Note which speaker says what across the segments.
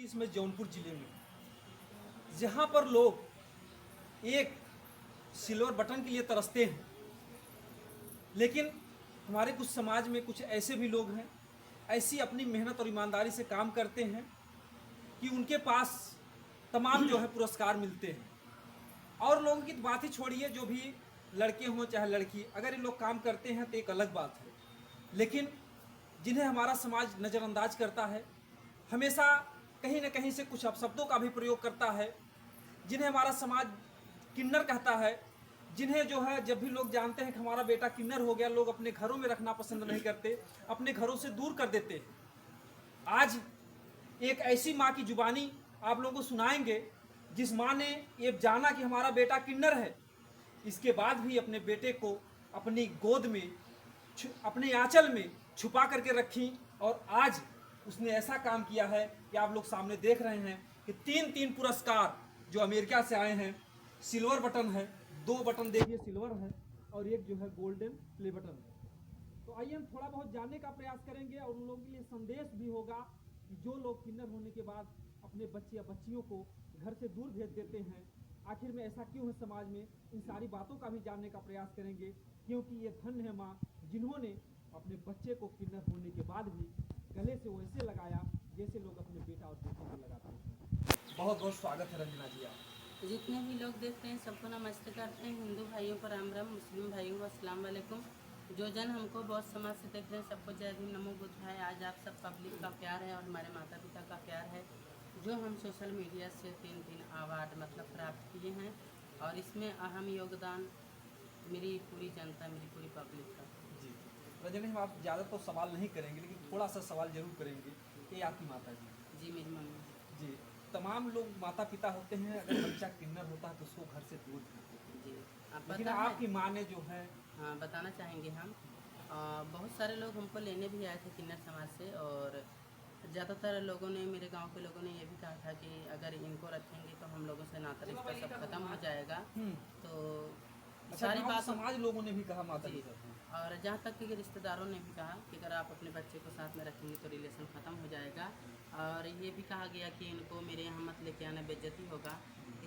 Speaker 1: किस्म जौनपुर जिले में, जहाँ पर लोग एक सिल्वर बटन के लिए तरसते हैं, लेकिन हमारे कुछ समाज में कुछ ऐसे भी लोग हैं, ऐसी अपनी मेहनत और ईमानदारी से काम करते हैं कि उनके पास तमाम जो है पुरस्कार मिलते हैं। और लोगों की बात ही छोड़िए, जो भी लड़के हों चाहे लड़की, अगर ये लोग काम करते हैं तो एक अलग बात है, लेकिन जिन्हें हमारा समाज नज़रअंदाज करता है, हमेशा कहीं ना कहीं से कुछ अपशब्दों का भी प्रयोग करता है, जिन्हें हमारा समाज किन्नर कहता है, जिन्हें जो है जब भी लोग जानते हैं कि हमारा बेटा किन्नर हो गया, लोग अपने घरों में रखना पसंद नहीं करते, अपने घरों से दूर कर देते हैं। आज एक ऐसी माँ की जुबानी आप लोगों को सुनाएंगे जिस माँ ने ये जाना कि हमारा बेटा किन्नर है, इसके बाद भी अपने बेटे को अपनी गोद में अपने आंचल में छुपा करके रखी, और आज उसने ऐसा काम किया है कि आप लोग सामने देख रहे हैं कि तीन पुरस्कार जो अमेरिका से आए हैं। सिल्वर बटन है, 2 बटन देखिए सिल्वर है, और एक जो है गोल्डन प्ले बटन है। तो आइए हम थोड़ा बहुत जानने का प्रयास करेंगे, और उन लोगों के लिए संदेश भी होगा कि जो लोग किन्नर होने के बाद अपने बच्चे या बच्चियों को घर से दूर भेज देते हैं, आखिर में ऐसा क्यों है समाज में, इन सारी बातों का भी जानने का प्रयास करेंगे। क्योंकि ये धन्य है माँ जिन्होंने अपने बच्चे को किन्नर होने के बाद भी गले से वैसे लगाया जैसे लोग अपने बेटा और बेटी को लगाते हैं। बहुत बहुत स्वागत है रंजना जी आप।
Speaker 2: जितने भी लोग देख रहे हैं सबको नमस्ते करते हैं। हिंदू भाइयों को राम राम, मुस्लिम भाइयों को अस्सलाम वालेकुम। जो जन हमको बहुत समाज से देख रहे हैं सबको जय भीम, नमो बुद्धाय। आज आप सब पब्लिक का प्यार है और हमारे माता पिता का प्यार है, जो हम सोशल मीडिया से 3 अवार्ड मतलब प्राप्त किए हैं, और इसमें अहम योगदान मेरी पूरी जनता, मेरी पूरी पब्लिक का।
Speaker 1: जी रंजना, हम आप ज़्यादा तो सवाल नहीं करेंगे, लेकिन थोड़ा सा सवाल जरूर करेंगे। ये आपकी माता जी?
Speaker 2: जी मेरी मम्मी।
Speaker 1: जी, तमाम लोग माता पिता होते हैं, अगर बच्चा किन्नर होता है तो उसको घर से दूर करते हैं,
Speaker 2: जी आप
Speaker 1: लेकिन
Speaker 2: पता
Speaker 1: आपकी
Speaker 2: है,
Speaker 1: माँ ने जो है,
Speaker 2: हाँ बताना चाहेंगे हम। बहुत सारे लोग हमको लेने भी आए थे किन्नर समाज से, और ज़्यादातर लोगों ने, मेरे गांव के लोगों ने ये भी कहा था कि अगर इनको रखेंगे तो हम लोगों से नाता रिश्ता सब खत्म हो जाएगा। तो
Speaker 1: अच्छा,
Speaker 2: सारी
Speaker 1: गाँव
Speaker 2: बात
Speaker 1: समाज लोगों ने भी कहा माता
Speaker 2: जी,
Speaker 1: जी से?
Speaker 2: और जहाँ तक कि रिश्तेदारों ने भी कहा कि अगर आप अपने बच्चे को साथ में रखेंगे तो रिलेशन ख़त्म हो जाएगा, और ये भी कहा गया कि इनको मेरे यहाँ मत लेके आना, बेइज्जती होगा।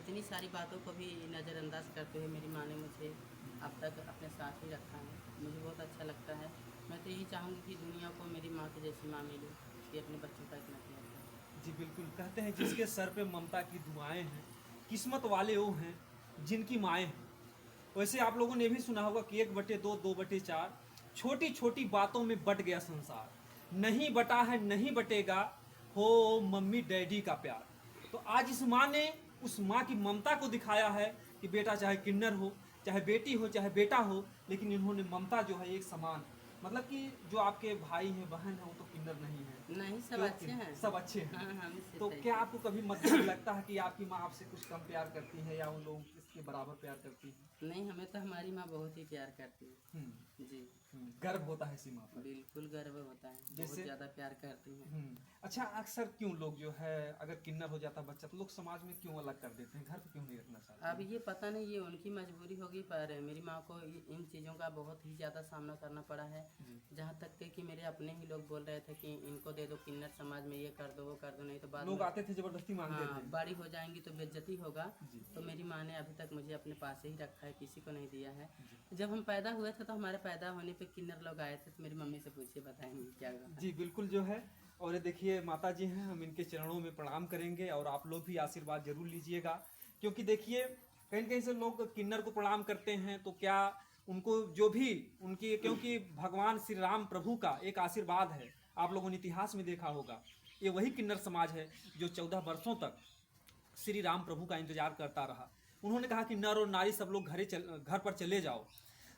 Speaker 2: इतनी सारी बातों को भी नज़रअंदाज करते हुए मेरी माँ ने मुझे अब तक अपने साथ ही रखा है। मुझे बहुत अच्छा लगता है। मैं तो यही चाहूँगी कि दुनिया को मेरी माँ की जैसी माँ मिले कि अपने बच्चों का इतना प्यार करे।
Speaker 1: जी बिल्कुल, कहते हैं जिसके सर पे ममता की दुआएं हैं, किस्मत वाले वो हैं जिनकी माएँ हैं। वैसे आप लोगों ने भी सुना होगा कि 1/2, 2/4, छोटी छोटी बातों में बट गया संसार, नहीं बटा है नहीं बटेगा, हो मम्मी डैडी का प्यार। तो आज इस माँ ने उस माँ की ममता को दिखाया है कि बेटा चाहे किन्नर हो, चाहे बेटी हो, चाहे बेटा हो, लेकिन इन्होंने ममता जो है एक समान, मतलब कि जो आपके भाई हैं बहन हैं वो तो किन्नर नहीं है,
Speaker 2: नहीं, सब
Speaker 1: क्यों
Speaker 2: अच्छे हैं।
Speaker 1: सब अच्छे हैं।
Speaker 2: हाँ हाँ, इससे
Speaker 1: तो
Speaker 2: सही
Speaker 1: क्या
Speaker 2: है।
Speaker 1: आपको कभी मतलब लगता है कि आपकी माँ आपसे कुछ कम प्यार करती है या उन लोगों इसके बराबर प्यार करती है?
Speaker 2: नहीं, हमें तो हमारी माँ बहुत ही प्यार करती है।
Speaker 1: हम्म,
Speaker 2: जी
Speaker 1: गर्व होता है इसी माँ पर।
Speaker 2: बिल्कुल गर्व होता है, बहुत
Speaker 1: जैसे
Speaker 2: ज़्यादा प्यार करती हैं।
Speaker 1: अच्छा, अक्सर क्यों लोग जो है अगर किन्नर हो जाता बच्चा तो लोग समाज में क्यों अलग कर देते हैं, घर पे क्यों नहीं रखना चाहते?
Speaker 2: अब ये पता नहीं, ये उनकी मजबूरी होगी, पर मेरी माँ को इन चीज़ों का बहुत ही ज़्यादा सामना करना पड़ा है।
Speaker 1: जी।
Speaker 2: जहाँ तक कि मेरे अपने ही लोग बोल रहे थे कि इनको दे दो किन्नर समाज में, ये कर दो वो कर दो, नहीं तो बाद
Speaker 1: लोग
Speaker 2: में
Speaker 1: आते थे जबरदस्ती मांगते
Speaker 2: हाँ
Speaker 1: थे।
Speaker 2: बड़ी हो जाएंगी तो बेइज्जती होगा।
Speaker 1: जी।
Speaker 2: तो मेरी माँ ने अभी तक मुझे अपने पास ही रखा है, किसी को नहीं दिया है। जब हम पैदा हुए थे तो हमारे पैदा होने पे किन्नर लोग आए थे, तो मेरी मम्मी से पूछिए बताएंगे क्या हुआ।
Speaker 1: जी बिल्कुल जो है, और ये देखिए माता जी हैं, हम इनके चरणों में प्रणाम करेंगे, और आप लोग भी आशीर्वाद जरूर लीजिएगा। क्योंकि देखिए कहीं कहीं से लोग किन्नर को प्रणाम करते हैं, तो क्या उनको जो भी उनकी, क्योंकि भगवान श्री राम प्रभु का एक आशीर्वाद है, आप लोगों ने इतिहास में देखा होगा, ये वही किन्नर समाज है जो 14 वर्षों तक श्री राम प्रभु का इंतजार करता रहा। उन्होंने कहा कि नर और नारी सब लोग घर पर चले जाओ,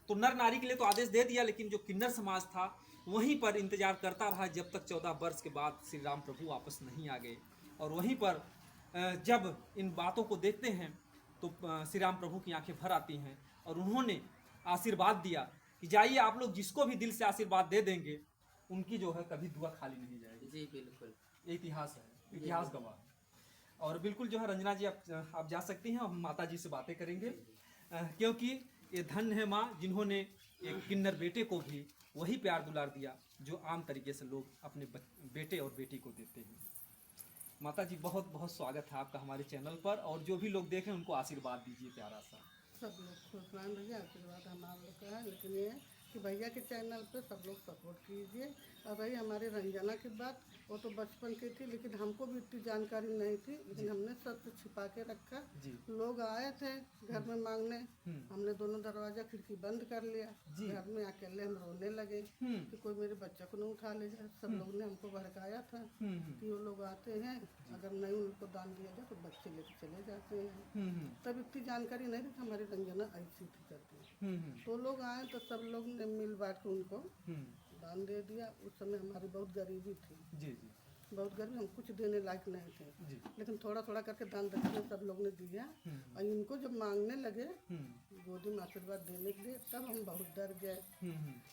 Speaker 1: तो नर नारी के लिए तो आदेश दे दिया, लेकिन जो किन्नर समाज था वहीं पर इंतजार करता रहा जब तक 14 वर्ष के बाद श्री राम प्रभु वापस नहीं आ गए। और वहीं पर जब इन बातों को देखते हैं तो श्री राम प्रभु की आंखें भर आती हैं, और उन्होंने आशीर्वाद दिया कि जाइए आप लोग जिसको भी दिल से आशीर्वाद दे देंगे उनकी जो है कभी दुआ खाली नहीं जाएगी।
Speaker 2: जी बिल्कुल,
Speaker 1: ये इतिहास है, इतिहास गवाह है। और बिल्कुल जो है रंजना जी, आप जा सकती हैं, हम माता जी से बातें करेंगे, क्योंकि ये धन्य है माँ जिन्होंने एक किन्नर बेटे को भी वही प्यार दुलार दिया जो आम तरीके से लोग अपने बेटे और बेटी को देते हैं। माता जी बहुत बहुत स्वागत है आपका हमारे चैनल पर, और जो भी लोग देखें उनको आशीर्वाद दीजिए प्यारा सा।
Speaker 3: सब लोग खुश रहें भैया, आशीर्वाद हमारा लोग का है। लेकिन ये है कि भैया के चैनल पे सब लोग सपोर्ट कीजिए। और रही हमारी रंजना की बात, वो तो बचपन की थी, लेकिन हमको भी इतनी जानकारी नहीं थी, लेकिन हमने सब कुछ छिपा के रखा।
Speaker 1: जी
Speaker 3: लोग आए थे घर में मांगने,
Speaker 1: हम्म।
Speaker 3: हमने दोनों दरवाजा खिड़की बंद कर लिया।
Speaker 1: जी।
Speaker 3: घर में अकेले हम रोने लगे कि कोई मेरे बच्चे को न उठा ले जाए। सब लोग ने हमको भड़काया था कि वो लोग आते हैं, अगर नहीं उनको दान दिया जाए तो बच्चे लेके चले जाते हैं। तब इतनी जानकारी नहीं थी कि हमारी रंजना ऐसी थी करती। तो लोग आए तो सब लोग ने मिल बांट के उनको दान दे दिया। उस समय हमारी बहुत गरीबी थी,
Speaker 1: जी जी
Speaker 3: बहुत गरीबी, हम कुछ देने लायक नहीं थे,
Speaker 1: जी।
Speaker 3: लेकिन थोड़ा थोड़ा करके दान दक्षिणा सब लोग ने दिया। और इनको जब मांगने लगे गोदी में आशीर्वाद देने के लिए, तब हम बहुत डर गए।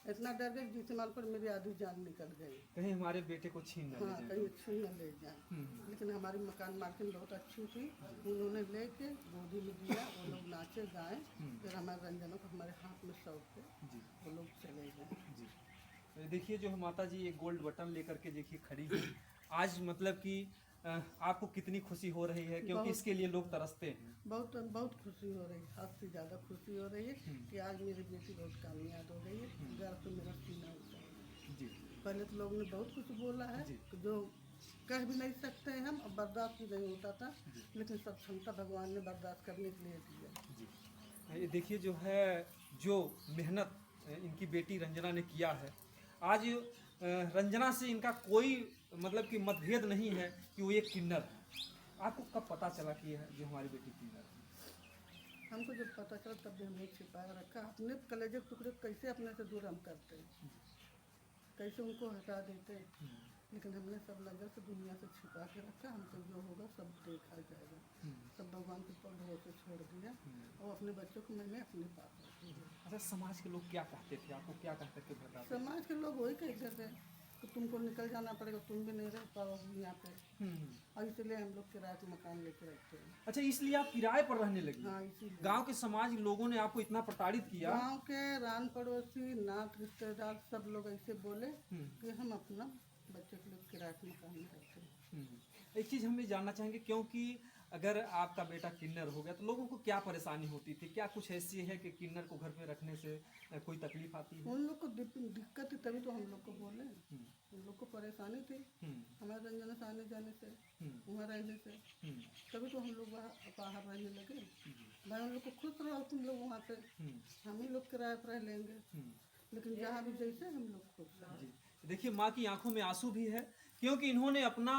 Speaker 3: इतना डर गए कि जिस माल पर मेरी आधी जान निकल गई,
Speaker 1: कहीं हमारे बेटे को छीन न ले
Speaker 3: हाँ
Speaker 1: जाए।
Speaker 3: कहीं छीन न ले जाए। लेकिन हमारी मकान मालकिन बहुत अच्छी थी, उन्होंने लेके गोदी में दिया। वो लोग नाचे गाए, फिर हमारे रंजना को हमारे हाथ में सौंप के
Speaker 1: जी
Speaker 3: वो लोग चले गए।
Speaker 1: जी। तो देखिए जो माता जी ये गोल्ड बटन लेकर के देखिए खड़ी है आज, मतलब कि आपको कितनी खुशी हो रही है, क्योंकि
Speaker 3: बहुत।
Speaker 1: इसके लिए लोग तरसते हैं।
Speaker 3: बहुत बहुत खुशी हो रही है, हद से ज़्यादा खुशी हो रही है कि आज मेरी बेटी बहुत कामयाब हो गई है। घर पे मेरा सीना ऊंचा है।
Speaker 1: जी
Speaker 3: पहले तो लोगों ने बहुत कुछ बोला है
Speaker 1: जी।
Speaker 3: कि जो कह भी नहीं सकते हैं हम, और बर्दाश्त भी नहीं होता था, लेकिन सब क्षमता भगवान ने बर्दाश्त करने के लिए दिया।
Speaker 1: जी। ये देखिए जो है, जो मेहनत इनकी बेटी रंजना ने किया है आज, रंजना से इनका कोई मतलब कि मतभेद नहीं है कि वो एक किन्नर है। आपको कब पता चला कि यह जो हमारी बेटी किन्नर है?
Speaker 3: हमको जब पता चला तब भी हमने छिपाया रखा। अपने कलेजे के टुकड़े कैसे अपने से दूर हम करते हैं, कैसे उनको हटा देते हैं, लेकिन हमने सब नजर से दुनिया से छिपा के रखा। हमको जो होगा सब देखा जाएगा, सब भगवान के ऊपर भरोसे छोड़ दिया। और अपने बच्चों को मैंने अपने पास रख दिया।
Speaker 1: अच्छा, समाज के लोग क्या कहते थे आपको, क्या कह करके बताते?
Speaker 3: समाज के लोग वही कहते थे कि तुमको निकल जाना पड़ेगा, तुम भी नहीं रह पाओगे यहाँ पे। और इसलिए हम लोग किराए के मकान लेके रखते हैं।
Speaker 1: अच्छा, इसलिए आप किराए पर रहने लगी?
Speaker 3: हाँ, इसीलिए
Speaker 1: गांव के समाज लोगों ने आपको इतना प्रताड़ित किया?
Speaker 3: गांव के रान पड़ोसी नात रिश्तेदार सब लोग ऐसे बोले कि हम अपना बच्चे के लिए किराए के मकान में रहते हैं।
Speaker 1: एक चीज़ हम ये जानना चाहेंगे, क्योंकि अगर आपका बेटा किन्नर हो गया तो लोगों को क्या परेशानी होती थी? क्या कुछ ऐसी है कि किन्नर को घर में रखने से कोई तकलीफ आती है?
Speaker 3: उन लोग को दिक्कत थी, तभी तो हम लोग को बोले। उन लोग को परेशानी थी हमारे रंजना से आने जाने से, वहाँ रहने से, तभी तो हम लोग बाहर रहने लगे। भाई उन लोग को खुश रहो तुम लोग वहाँ पे, हम ही लोग किराए पर रह लेंगे, लेकिन जहाँ भी जैसे हम लोग खुश रहे।
Speaker 1: जी, देखिए माँ की आंखों में आंसू भी है, क्योंकि इन्होंने अपना,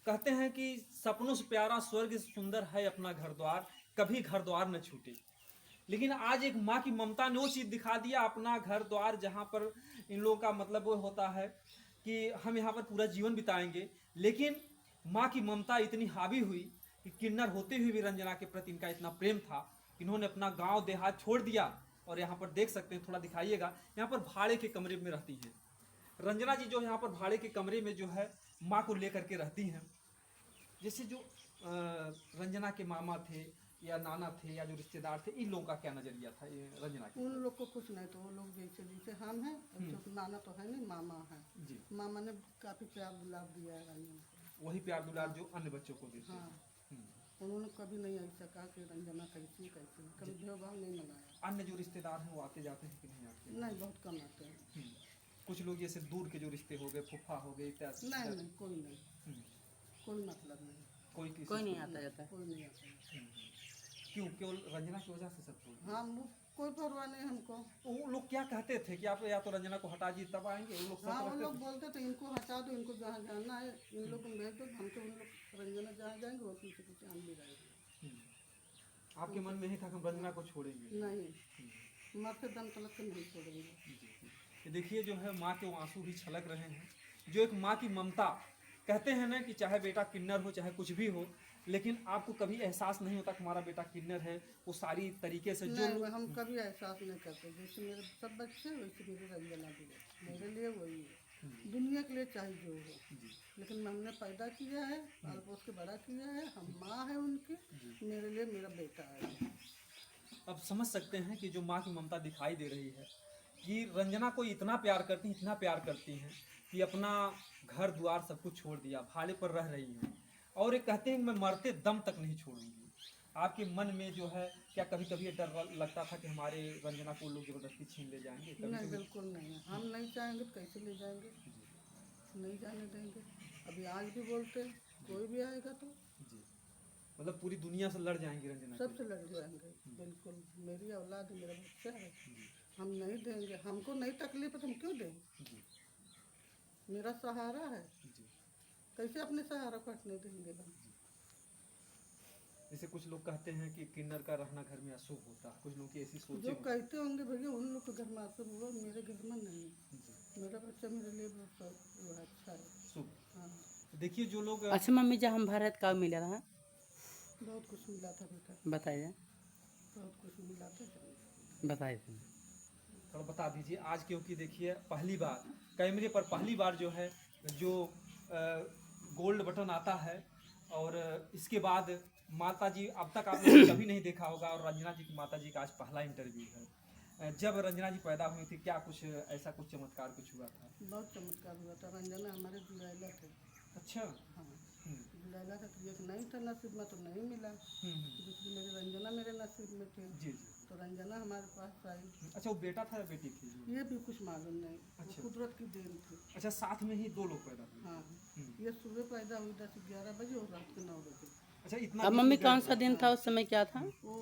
Speaker 1: कहते हैं कि सपनों से प्यारा स्वर्ग सुंदर है अपना घर द्वार, कभी घर द्वार न छूटे। लेकिन आज एक माँ की ममता ने वो चीज़ दिखा दिया, अपना घर द्वार जहाँ पर इन लोगों का मतलब वो होता है कि हम यहाँ पर पूरा जीवन बिताएंगे, लेकिन माँ की ममता इतनी हावी हुई कि किन्नर होते हुए भी रंजना के प्रति इनका इतना प्रेम था कि इन्होंने अपना गांव देहात छोड़ दिया। और यहाँ पर देख सकते हैं, थोड़ा दिखाइएगा, यहाँ पर भाड़े के कमरे में रहती है रंजना जी, जो यहाँ पर भाड़े के कमरे में जो है माँ को लेकर के रहती हैं। जैसे जो रंजना के मामा थे या नाना थे या जो रिश्तेदार थे, इन लोगों का क्या नजरिया था ये रंजना के?
Speaker 3: उन लोग को कुछ नहीं, तो वो लोग जैसे जैसे हम हैं, जो नाना तो है नहीं, मामा है।
Speaker 1: जी,
Speaker 3: मामा ने काफी प्यार गुलाब दिया है रंजना को।
Speaker 1: वही प्यार दुलार जो अन्य बच्चों को देते हैं।
Speaker 3: हाँ, उन्होंने कभी नहीं ऐसा कहा कि रंजना कैसी कैसी, कभी भेदभाव नहीं मनाया।
Speaker 1: अन्य जो रिश्तेदार हैं वो आते जाते हैं कि नहीं आते?
Speaker 3: नहीं, बहुत कम आते हैं।
Speaker 1: कुछ लोग जैसे दूर के जो रिश्ते हो गए, फूफा हो गए इत्यादि?
Speaker 3: नहीं नहीं, कोई नहीं,
Speaker 1: हम्म,
Speaker 3: कोई मतलब नहीं,
Speaker 1: कोई किसी
Speaker 2: कोई नहीं आता जाता।
Speaker 3: कोई नहीं आता है।
Speaker 1: क्यों? केवल रंजना की वजह से सब लोग?
Speaker 3: हाँ, कोई परवाह नहीं हमको।
Speaker 1: वो लोग क्या कहते थे कि आप या तो रंजना को हटा दीजिए तब आएंगे? वो लोग
Speaker 3: हाँ,
Speaker 1: सब
Speaker 3: वो
Speaker 1: रहते
Speaker 3: लोग
Speaker 1: थे?
Speaker 3: बोलते थे इनको हटा दो, इनको जहाँ जाना है इन लोग को भेज दो, हमको उन लोग रंजना जहाँ जाएंगे वो पीछे पीछे हम भी रहेंगे।
Speaker 1: आपके मन में ही था कि हम रंजना को छोड़ेंगे?
Speaker 3: नहीं, मरते दम तलक के नहीं छोड़ेंगे।
Speaker 1: ये देखिए जो है माँ के वो आंसू भी छलक रहे हैं, जो एक माँ की ममता। कहते हैं ना कि चाहे बेटा किन्नर हो चाहे कुछ भी हो, लेकिन आपको कभी एहसास नहीं होता कि हमारा बेटा किन्नर है। वो सारी तरीके से जो
Speaker 3: नहीं, हम कभी एहसास नहीं करते। जैसे मेरे सब बच्चे वैसे मेरी रंजना भी है, मेरे लिए वही है, दुनिया के लिए चाहे जो हो। लेकिन हमने पैदा किया है, पाल पोस के बड़ा किया है, हम माँ है उनकी, मेरे लिए मेरा बेटा है।
Speaker 1: अब समझ सकते हैं कि जो माँ की ममता दिखाई दे रही है कि रंजना को इतना प्यार करती हैं, इतना प्यार करती हैं कि अपना घर द्वार सब कुछ छोड़ दिया, भाड़े पर रह रही हैं। और एक कहते हैं कि मैं मरते दम तक नहीं छोड़ूंगी। आपके मन में जो है क्या कभी कभी ये डर लगता था कि हमारे रंजना को लोग जबरदस्ती छीन ले जाएंगे? कभी
Speaker 3: नहीं,
Speaker 1: कभी
Speaker 3: बिल्कुल नहीं है। हम नहीं चाहेंगे तो कैसे ले जाएंगे, नहीं जाने देंगे। अभी आज भी बोलते हैं, कोई भी आएगा तो
Speaker 1: जी, मतलब पूरी दुनिया से लड़ जाएंगी रंजना के
Speaker 3: सबसे लड़ जाएंगे। बिल्कुल, मेरी औलाद है, मेरा बच्चा है, हम नहीं देंगे। हमको नहीं तकलीफ है तो हम क्यों दें?
Speaker 1: लिए। जी
Speaker 3: मेरा सहारा है,
Speaker 1: जी।
Speaker 3: कैसे अपने सहारा को हटने देंगे हम?
Speaker 1: जैसे कुछ लोग कहते हैं कि किन्नर का रहना घर में अशुभ होता है, कुछ लोगों की ऐसी सोच
Speaker 3: जो कहते होंगे भैया उन लोग के घर में आते हुआ, मेरे घर में नहीं है।
Speaker 1: जी
Speaker 3: मेरा बच्चा मेरे लिए बहुत वो है, अच्छा है।
Speaker 1: शुभ।
Speaker 3: हाँ,
Speaker 1: देखिए जो लोग
Speaker 2: अच्छा मम्मी, जब हम भारत का मिला था,
Speaker 3: बहुत कुछ मिला था बेटा,
Speaker 2: बताइए,
Speaker 3: बहुत कुछ मिला था।
Speaker 2: बताइए।
Speaker 1: थोड़ा बता दीजिए आज, क्योंकि देखिए पहली बार कैमरे पर पहली बार जो है जो गोल्ड बटन आता है, और इसके बाद माता जी अब तक आपने कभी नहीं देखा होगा, और रंजना जी की माता जी का आज पहला इंटरव्यू है। जब रंजना जी पैदा हुई थी क्या कुछ ऐसा कुछ चमत्कार कुछ हुआ था?
Speaker 3: बहुत चमत्कार हुआ था। रंजना हमारे दुलैला थे।
Speaker 1: अच्छा।
Speaker 3: हाँ,
Speaker 1: हम्म,
Speaker 3: दुलैला का तो एक नहीं था नसीब में, तो नहीं मिला। दूसरी मेरी रंजना मेरे नसीब में थे,
Speaker 1: जी जी।
Speaker 3: तो रंजना हमारे पास आई।
Speaker 1: अच्छा वो बेटा था या बेटी थी?
Speaker 3: ये भी कुछ मालूम नहीं,
Speaker 1: अच्छा।
Speaker 3: वो कुदरत की देन थी।
Speaker 1: अच्छा साथ में ही दो लोग पैदा हुए?
Speaker 3: हाँ,
Speaker 1: हम्म।
Speaker 3: ये सुबह पैदा हुई 10-11 बजे और रात के 9 बजे।
Speaker 1: अच्छा इतना
Speaker 2: अब
Speaker 1: बीच
Speaker 2: मम्मी
Speaker 1: में
Speaker 2: कौन
Speaker 1: गैप
Speaker 2: सा
Speaker 1: था?
Speaker 2: दिन था उस समय, क्या था?
Speaker 3: वो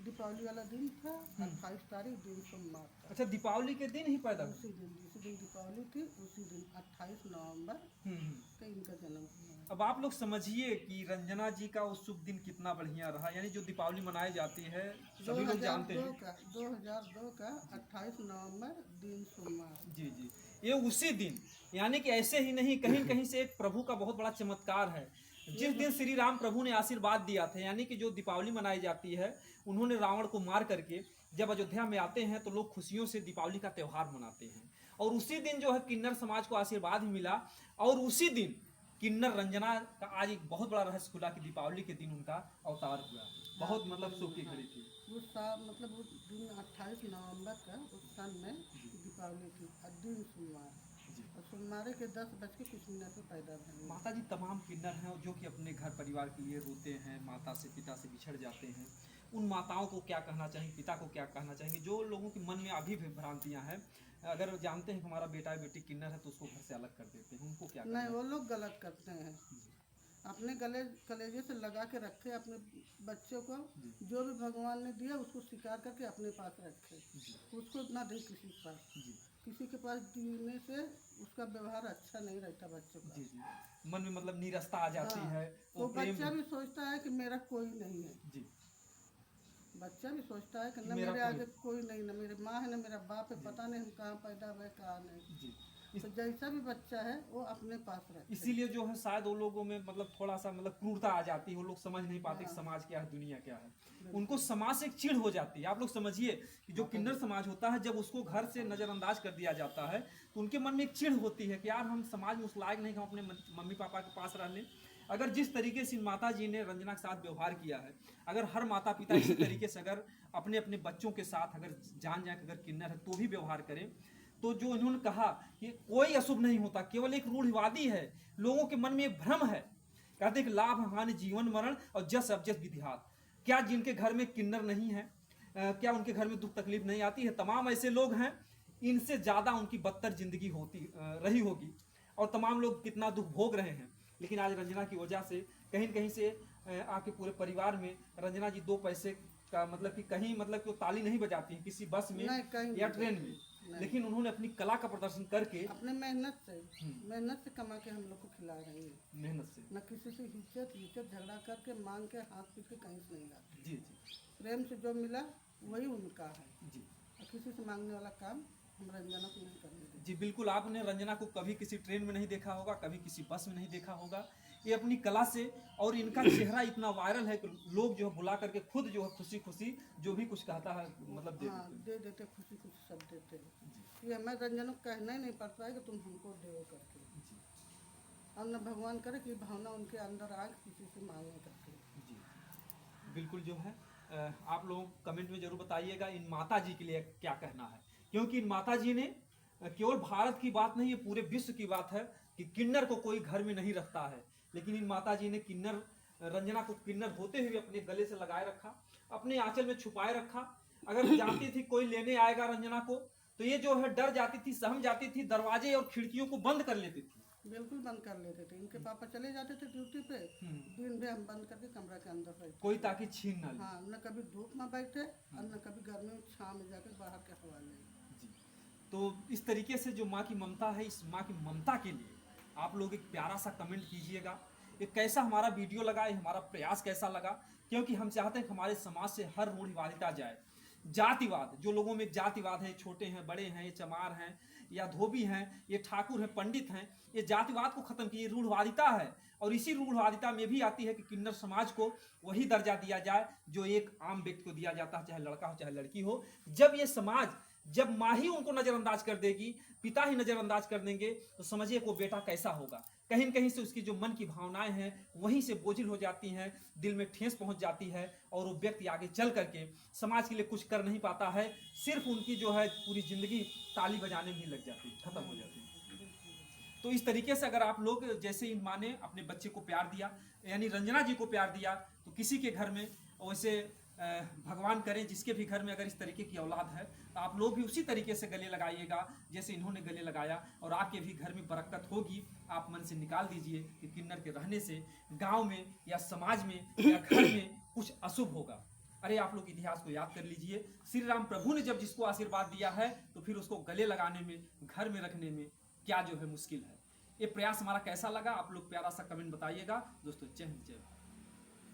Speaker 3: दीपावली वाला दिन था, 28 तारीख दिन सोमवार था।
Speaker 1: अच्छा दीपावली के दिन ही पैदा हुए?
Speaker 3: उसी दिन, जिस दिन दीपावली थी उसी दिन 28 नवंबर
Speaker 1: हम्म।
Speaker 3: का इनका जन्म हुआ।
Speaker 1: अब आप लोग समझिए कि रंजना जी का वो शुभ दिन कितना बढ़िया रहा, यानी जो दीपावली मनाई जाती है सभी लोग जानते हैं।
Speaker 3: 2002 का 28 नवंबर दिन सोमवार।
Speaker 1: जी जी, ये उसी दिन, यानी कि ऐसे ही नहीं, कहीं कहीं से एक प्रभु का बहुत बड़ा चमत्कार है। जिस दिन श्री राम प्रभु ने आशीर्वाद दिया था, यानी कि जो दीपावली मनाई जाती है, उन्होंने रावण को मार करके जब अयोध्या में आते हैं तो लोग खुशियों से दीपावली का त्यौहार मनाते हैं, और उसी दिन जो है किन्नर समाज को आशीर्वाद भी मिला, और उसी दिन किन्नर रंजना का आज एक बहुत बड़ा रहस्य खुला कि दीपावली के दिन उनका अवतार हुआ। बहुत मतलब शोक की घड़ी थी।
Speaker 3: उस साल मतलब उस दिन 28 नवंबर का उस सन में दीपावली थी, और दिन सोमवार, और सोमवार के 10 बज के कुछ मिनट में पैदा हुए।
Speaker 1: माता जी तमाम किन्नर हैं जो कि अपने घर परिवार के लिए रोते हैं, माता से पिता से बिछड़ जाते हैं। उन माताओं को क्या कहना चाहेंगे, पिता को क्या कहना चाहेंगे, जो लोगों के मन में अभी भी भ्रांतियां हैं, अगर जानते हैं कि हमारा बेटा या बेटी किन्नर है तो उसको घर से अलग कर देते हैं, उनको क्या
Speaker 3: नहीं, वो लोग गलत करते हैं। अपने गले कलेजे से लगा के रखे अपने बच्चों को, जो भी भगवान ने दिया उसको स्वीकार करके अपने पास रखे, उसको ना दे किसी के पास। किसी के पास देने से उसका व्यवहार अच्छा नहीं रहता बच्चों का।
Speaker 1: जी जी, मन में मतलब नीरसता आ जाती
Speaker 3: हाँ,
Speaker 1: है।
Speaker 3: वो बच्चा भी सोचता है कि मेरा कोई नहीं है।
Speaker 1: जी,
Speaker 3: बच्चा भी सोचता है कि न
Speaker 1: मेरा
Speaker 3: मेरे
Speaker 1: कोई-
Speaker 3: आगे कोई नहीं, न मेरी माँ है न मेरा बाप है, पता नहीं हम कहाँ पैदा हुए कहाँ नहीं।
Speaker 1: जी।
Speaker 3: तो जैसा भी बच्चा है वो अपने पास रखे।
Speaker 1: इसीलिए जो है शायद वो लोगों में मतलब थोड़ा सा मतलब क्रूरता आ जाती है, वो लोग समझ नहीं पाते कि
Speaker 3: हाँ।
Speaker 1: समाज क्या है, दुनिया क्या है। उनको समाज से एक चिढ़ हो जाती है। आप लोग समझिए कि जो किन्नर समाज होता है, जब उसको घर से नजरअंदाज कर दिया जाता है तो उनके मन में एक चिढ़ होती है कि यार हम समाज में उस लायक नहीं, हम अपने मम्मी पापा के पास रह लें। अगर जिस तरीके से माता जी ने रंजना के साथ व्यवहार किया है, अगर हर माता पिता इसी तरीके से अगर अपने अपने बच्चों के साथ अगर जान जाए कि अगर किन्नर है तो भी व्यवहार करें, तो जो इन्होंने कहा कि कोई अशुभ नहीं होता, केवल एक रूढ़िवादी है, लोगों के मन में एक भ्रम है। कहते हैं कि लाभ हानि जीवन मरण और जस अबजस विधिहात। क्या जिनके घर में किन्नर नहीं है, क्या उनके घर में दुख तकलीफ नहीं आती है? तमाम ऐसे लोग हैं, इनसे ज्यादा उनकी बदतर जिंदगी होती रही होगी, और तमाम लोग कितना दुख भोग रहे हैं। लेकिन आज रंजना की वजह से कहीं कहीं से आपके पूरे परिवार में रंजना जी दो पैसे का मतलब कि कहीं मतलब कि वो ताली नहीं बजाती है किसी बस में
Speaker 3: नहीं, कहीं
Speaker 1: या
Speaker 3: नहीं।
Speaker 1: ट्रेन में, लेकिन उन्होंने अपनी कला का प्रदर्शन करके
Speaker 3: अपने मेहनत से कमा के हम लोग को खिला रही है।
Speaker 1: मेहनत से।
Speaker 3: न किसी से हिचक झगड़ा करके मांग के हाथ पीट के कहीं से नहीं लाते।
Speaker 1: जी जी
Speaker 3: प्रेम से जो मिला वही उनका है,
Speaker 1: जी
Speaker 3: और किसी से मांगने वाला काम हम रंजना को नहीं करने देते।
Speaker 1: जी बिल्कुल। आपने रंजना को कभी किसी ट्रेन में नहीं देखा होगा, कभी किसी बस में नहीं देखा होगा। ये अपनी कला से, और इनका चेहरा इतना वायरल है कि लोग जो है बुला करके खुद जो है खुशी खुशी जो भी कुछ कहता है मतलब दे
Speaker 3: हाँ,
Speaker 1: देते
Speaker 3: दे देते, खुशी खुशी सब देते हैं। ये हमें रंजना को कहना ही नहीं पड़ता है कि तुम हमको दो करके,
Speaker 1: हैं। जी
Speaker 3: और न भगवान करे कि भावना उनके अंदर आ किसी से मांगे करके।
Speaker 1: जी बिल्कुल। जो है आप लोग कमेंट में जरूर बताइएगा इन माता जी के लिए क्या कहना है, क्योंकि इन माता जी ने केवल भारत की बात नहीं, ये पूरे विश्व की बात है कि किन्नर को कोई घर में नहीं रखता है। लेकिन इन माता जी ने किन्नर रंजना को किन्नर होते हुए अपने गले से लगाए रखा, अपने आंचल में छुपाए रखा। अगर जानती थी कोई लेने आएगा रंजना को, तो ये जो है डर जाती थी, सहम जाती थी, दरवाजे और खिड़कियों को बंद कर लेती थी।
Speaker 3: बिल्कुल बंद कर लेते थे। इनके पापा चले जाते थे ड्यूटी पे, दिन में हम बंद करके कमरा के अंदर बैठते,
Speaker 1: कोई ताकि छीन ना ले।
Speaker 3: हाँ, न कभी धूप में बैठे और न कभी गर्मी में छाँव में जाकर बाहर के हवा ले।
Speaker 1: जी। तो इस तरीके से जो माँ की ममता है, इस माँ की ममता के लिए आप लोग एक प्यारा सा कमेंट कीजिएगा। ये कैसा हमारा वीडियो लगा, ये हमारा प्रयास कैसा लगा, क्योंकि हम चाहते हैं कि हमारे समाज से हर रूढ़िवादिता जाए। जातिवाद, जो लोगों में जातिवाद है, छोटे हैं, बड़े हैं, ये चमार हैं या धोबी हैं, ये ठाकुर हैं, पंडित हैं, ये जातिवाद को खत्म किए, रूढ़वादिता है। और इसी रूढ़वादिता में भी आती है कि किन्नर समाज को वही दर्जा दिया जाए जो एक आम व्यक्ति को दिया जाता है, चाहे लड़का हो चाहे लड़की हो। जब ये समाज, जब माँ ही उनको नजरअंदाज कर देगी, पिता ही नजरअंदाज कर देंगे, तो समझिए वो बेटा कैसा होगा। कहीं न कहीं से उसकी जो मन की भावनाएं हैं वहीं से बोझिल हो जाती हैं, दिल में ठेस पहुंच जाती है, और वो व्यक्ति आगे चल करके समाज के लिए कुछ कर नहीं पाता है। सिर्फ उनकी जो है पूरी जिंदगी ताली बजाने में ही लग जाती है, खत्म हो जाती है। तो इस तरीके से अगर आप लोग, जैसे इन माँ ने अपने बच्चे को प्यार दिया, यानी रंजना जी को प्यार दिया, तो किसी के घर में वैसे भगवान करें जिसके भी घर में अगर इस तरीके की औलाद है, तो आप लोग भी उसी तरीके से गले लगाइएगा जैसे इन्होंने गले लगाया, और आपके भी घर में बरकत होगी। आप मन से निकाल दीजिए कि किन्नर के रहने से गांव में या समाज में या घर में कुछ अशुभ होगा। अरे आप लोग इतिहास को याद कर लीजिए, श्री राम प्रभु ने जब जिसको आशीर्वाद दिया है, तो फिर उसको गले लगाने में, घर में रखने में क्या जो है मुश्किल है। ये प्रयास हमारा कैसा लगा, आप लोग प्यारा सा कमेंट बताइएगा। दोस्तों, जय हिंद, जय भारत।